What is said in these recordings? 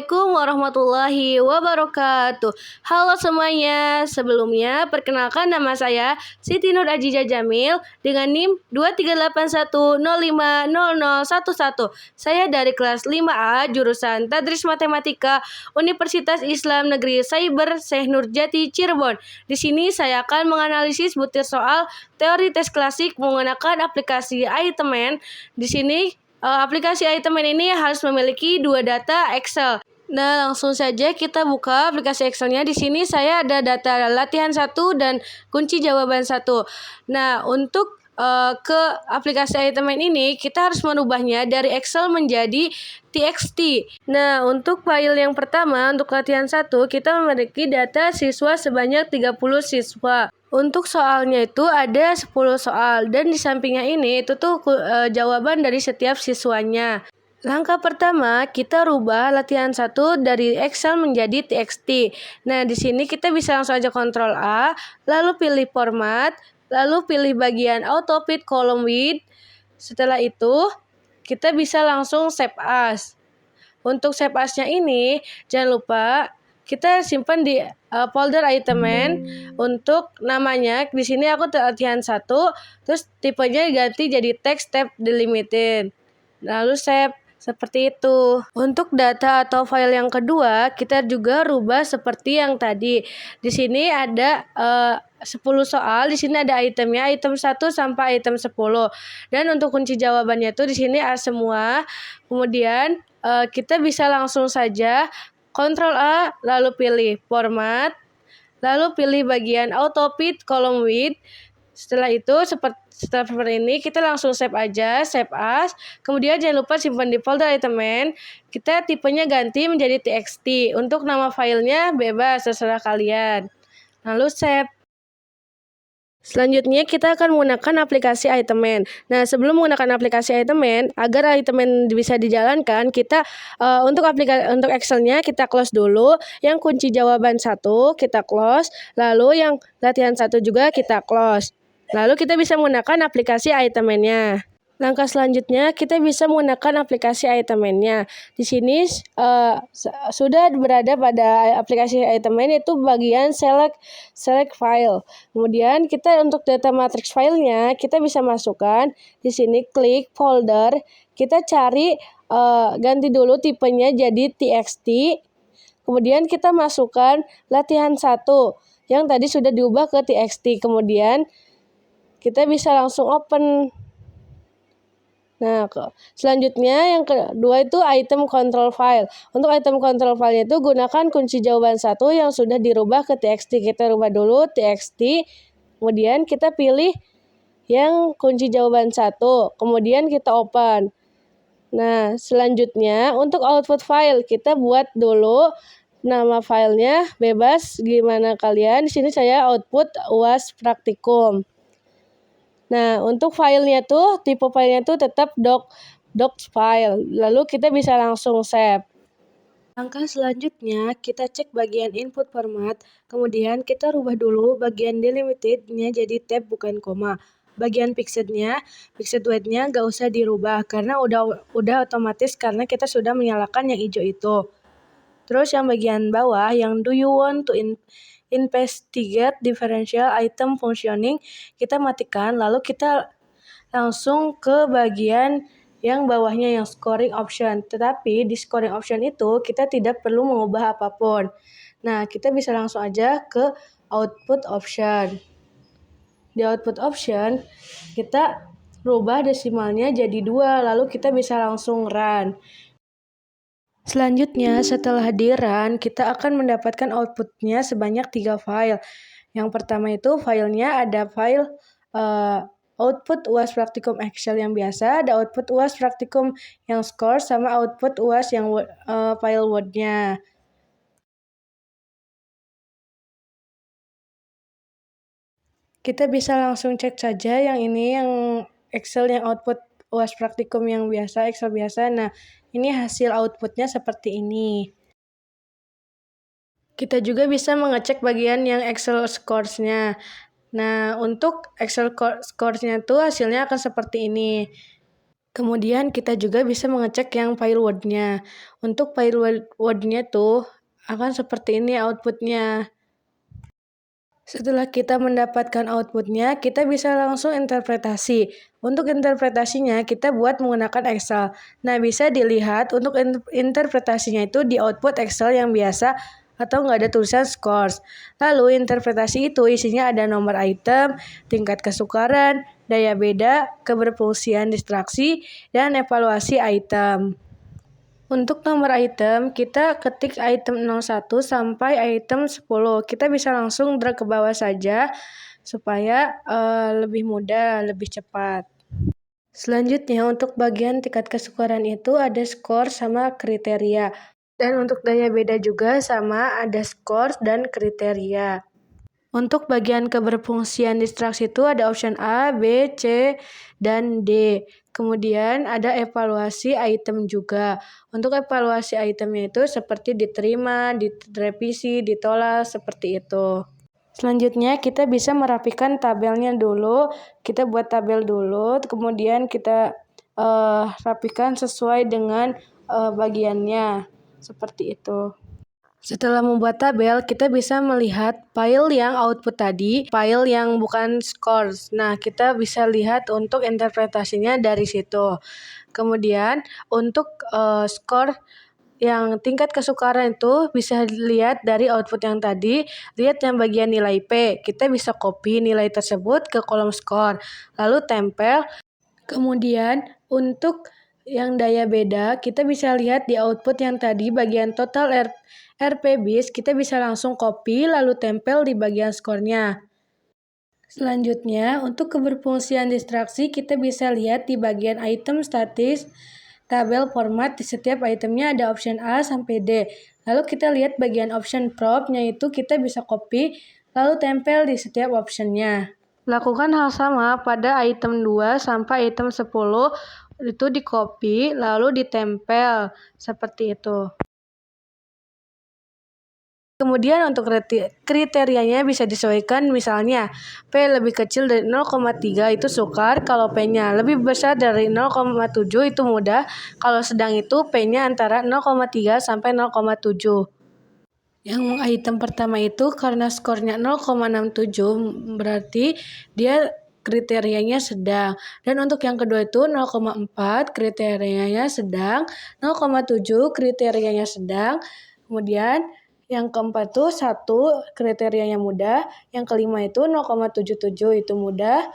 Assalamualaikum warahmatullahi wabarakatuh. Halo semuanya, sebelumnya perkenalkan nama saya Siti Nur Ajijah Jamil dengan NIM 2381050011. Saya dari kelas 5A jurusan Tadris Matematika Universitas Islam Negeri Cyber Syekh Nurjati Cirebon. Di sini saya akan menganalisis butir soal teori tes klasik menggunakan aplikasi iTemen. Di sini aplikasi iTemen ini harus memiliki dua data Excel. Nah, langsung saja kita buka aplikasi Excelnya. Di sini saya ada data latihan 1 dan kunci jawaban 1. Nah, untuk ke aplikasi iTemen ini kita harus merubahnya dari Excel menjadi TXT. Nah, untuk file yang pertama untuk latihan 1 kita memiliki data siswa sebanyak 30 siswa. Untuk soalnya itu ada 10 soal dan di sampingnya ini itu tuh jawaban dari setiap siswanya. Langkah pertama, kita rubah latihan 1 dari Excel menjadi TXT. Nah, di sini kita bisa langsung aja Ctrl A, lalu pilih format, lalu pilih bagian auto fit column width. Setelah itu, kita bisa langsung save as. Untuk save as-nya ini, jangan lupa kita simpan di folder iTemen. Untuk namanya di sini aku latihan 1, terus tipenya ganti jadi text tab delimited. Lalu save seperti itu. Untuk data atau file yang kedua, kita juga rubah seperti yang tadi. Di sini ada 10 soal, di sini ada itemnya, item 1 sampai item 10. Dan untuk kunci jawabannya itu di sini ada semua. Kemudian kita bisa langsung saja Ctrl A, lalu pilih format, lalu pilih bagian auto fit column width. Setelah itu seperti ini kita langsung save aja, save as. Kemudian jangan lupa simpan di folder iTemen. Kita tipenya ganti menjadi TXT. Untuk nama filenya bebas terserah kalian. Lalu save. Selanjutnya kita akan menggunakan aplikasi iTemen. Nah, sebelum menggunakan aplikasi iTemen, agar iTemen bisa dijalankan, kita untuk Excelnya kita close dulu. Yang kunci jawaban 1 kita close, lalu yang latihan 1 juga kita close. Lalu kita bisa menggunakan aplikasi iTemennya. Langkah selanjutnya kita bisa menggunakan aplikasi iTemennya. Di sini sudah berada pada aplikasi iTemen itu bagian select file. Kemudian kita untuk data matrix filenya kita bisa masukkan di sini klik folder. Kita cari ganti dulu tipenya jadi TXT. Kemudian kita masukkan latihan 1 yang tadi sudah diubah ke TXT. Kemudian kita bisa langsung open. Nah, selanjutnya yang kedua itu item control file. Untuk item control file itu gunakan kunci jawaban 1 yang sudah dirubah ke TXT. Kita rubah dulu TXT. Kemudian kita pilih yang kunci jawaban 1. Kemudian kita open. Nah, selanjutnya untuk output file kita buat dulu nama filenya bebas gimana kalian. Di sini saya output UAS praktikum. Nah, untuk filenya tuh, tipe filenya tuh tetap docs file. Lalu kita bisa langsung save. Langkah selanjutnya, kita cek bagian input format. Kemudian kita rubah dulu bagian delimitednya jadi tab bukan koma. Bagian fixed width-nya nggak usah dirubah karena udah otomatis karena kita sudah menyalakan yang hijau itu. Terus yang bagian bawah, yang do you want to investigate differential item functioning, kita matikan, lalu kita langsung ke bagian yang bawahnya yang scoring option. Tetapi di scoring option itu kita tidak perlu mengubah apapun. Nah, kita bisa langsung aja ke output option. Di output option kita rubah desimalnya jadi 2, lalu kita bisa langsung run. Selanjutnya, setelah di-run, kita akan mendapatkan outputnya sebanyak 3 file. Yang pertama itu filenya ada file output UAS praktikum Excel yang biasa, ada output UAS praktikum yang score, sama output UAS yang file Word-nya. Kita bisa langsung cek saja yang ini, yang Excel yang output UAS praktikum yang biasa, Excel biasa. Nah, ini hasil outputnya seperti ini. Kita juga bisa mengecek bagian yang Excel scores-nya. Nah, untuk Excel scores-nya tuh hasilnya akan seperti ini. Kemudian kita juga bisa mengecek yang file Word-nya. Untuk file Word-nya tuh akan seperti ini output-nya. Setelah kita mendapatkan output-nya, kita bisa langsung interpretasi. Untuk interpretasinya, kita buat menggunakan Excel. Nah, bisa dilihat untuk interpretasinya itu di output Excel yang biasa atau nggak ada tulisan scores. Lalu, interpretasi itu isinya ada nomor item, tingkat kesukaran, daya beda, keberfungsian distraksi, dan evaluasi item. Untuk nomor item, kita ketik item 01 sampai item 10. Kita bisa langsung drag ke bawah saja supaya lebih mudah, lebih cepat. Selanjutnya untuk bagian tingkat kesukaran itu ada skor sama kriteria. Dan untuk daya beda juga sama ada skor dan kriteria. Untuk bagian keberfungsian distraksi itu ada option A, B, C, dan D. Kemudian ada evaluasi item juga. Untuk evaluasi itemnya itu seperti diterima, direvisi, ditolak, seperti itu. Selanjutnya kita bisa merapikan tabelnya dulu. Kita buat tabel dulu, kemudian kita rapikan sesuai dengan bagiannya. Seperti itu. Setelah membuat tabel, kita bisa melihat file yang output tadi, file yang bukan scores. Nah, kita bisa lihat untuk interpretasinya dari situ. Kemudian, untuk skor yang tingkat kesukaran itu bisa dilihat dari output yang tadi, lihat yang bagian nilai P. Kita bisa copy nilai tersebut ke kolom skor, lalu tempel. Kemudian, untuk yang daya beda, kita bisa lihat di output yang tadi bagian total RP bis, kita bisa langsung copy lalu tempel di bagian skornya. Selanjutnya, untuk keberfungsian distraksi, kita bisa lihat di bagian item statis, tabel format, di setiap itemnya ada option A sampai D. Lalu kita lihat bagian option prop-nya itu kita bisa copy, lalu tempel di setiap optionnya. Lakukan hal sama pada item 2 sampai item 10, itu di copy, lalu ditempel, seperti itu. Kemudian untuk kriterianya bisa disesuaikan, misalnya P lebih kecil dari 0,3 itu sukar, kalau P-nya lebih besar dari 0,7 itu mudah, kalau sedang itu P-nya antara 0,3 sampai 0,7. Yang item pertama itu karena skornya 0,67 berarti dia kriterianya sedang. Dan untuk yang kedua itu 0,4 kriterianya sedang, 0,7 kriterianya sedang. Kemudian yang keempat tuh 1 kriterianya mudah, yang kelima itu 0,77 itu mudah,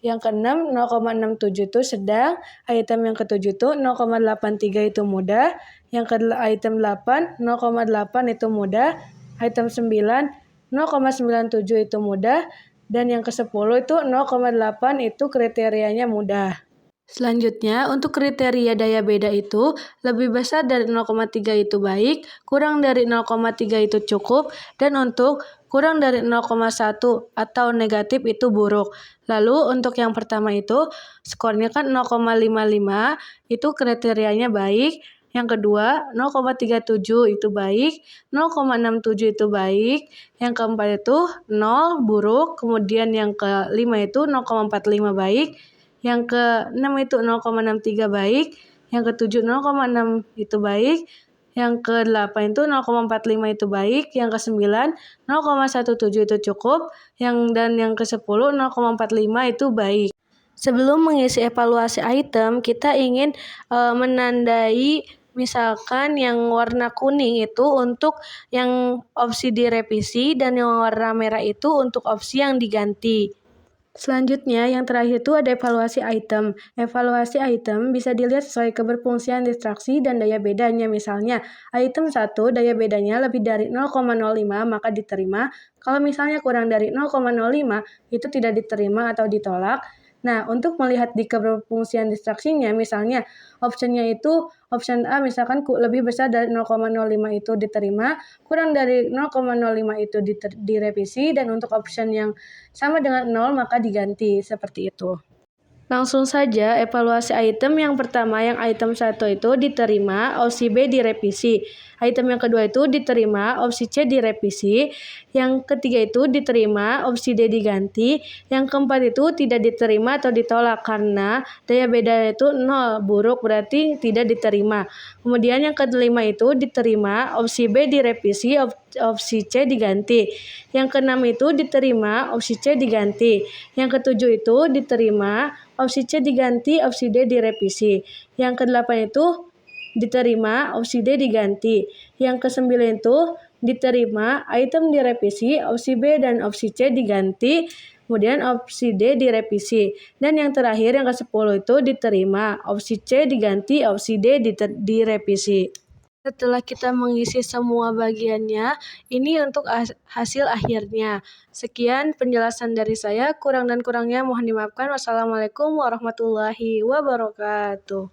yang keenam 0,67 itu sedang, item yang ketujuh itu 0,83 itu mudah, yang ke item 8 0,8 itu mudah, item 9 0,97 itu mudah, dan yang ke-10 itu 0,8 itu kriterianya mudah. Selanjutnya, untuk kriteria daya beda itu lebih besar dari 0,3 itu baik, kurang dari 0,3 itu cukup, dan untuk kurang dari 0,1 atau negatif itu buruk. Lalu untuk yang pertama itu skornya kan 0,55 itu kriterianya baik, yang kedua 0,37 itu baik, 0,67 itu baik, yang keempat itu 0 buruk, kemudian yang kelima itu 0,45 baik, yang ke-6 itu 0,63 baik, yang ke-7 0,6 itu baik, yang ke-8 itu 0,45 itu baik, yang ke-9 0,17 itu cukup, dan yang ke-10 0,45 itu baik. Sebelum mengisi evaluasi item, kita ingin menandai misalkan yang warna kuning itu untuk yang opsi direvisi dan yang warna merah itu untuk opsi yang diganti. Selanjutnya, yang terakhir itu ada evaluasi item. Evaluasi item bisa dilihat sesuai keberfungsian distraksi dan daya bedanya. Misalnya, item 1 daya bedanya lebih dari 0,05 maka diterima. Kalau misalnya kurang dari 0,05 itu tidak diterima atau ditolak. Nah, untuk melihat di keberfungsian distraksinya, misalnya optionnya itu option A misalkan lebih besar dari 0,05 itu diterima, kurang dari 0,05 itu direvisi, dan untuk option yang sama dengan 0 maka diganti, seperti itu. Langsung saja evaluasi item yang pertama, yang item 1 itu diterima, opsi B direvisi. Item yang kedua itu diterima, opsi C direvisi. Yang ketiga itu diterima, opsi D diganti. Yang keempat itu tidak diterima atau ditolak karena daya beda itu 0, buruk berarti tidak diterima. Kemudian yang kelima itu diterima, opsi B direvisi, opsi C diganti. Yang keenam itu diterima, opsi C diganti. Yang ketujuh itu diterima, opsi C diganti, opsi D direvisi. Yang kedelapan itu diterima, opsi D diganti. Yang kesembilan itu diterima, item direvisi, opsi B dan opsi C diganti. Kemudian opsi D direvisi. Dan yang terakhir yang ke-10 itu diterima, opsi C diganti, opsi D direvisi. Setelah kita mengisi semua bagiannya, ini untuk hasil akhirnya. Sekian penjelasan dari saya, kurang dan kurangnya mohon dimaafkan. Wassalamualaikum warahmatullahi wabarakatuh.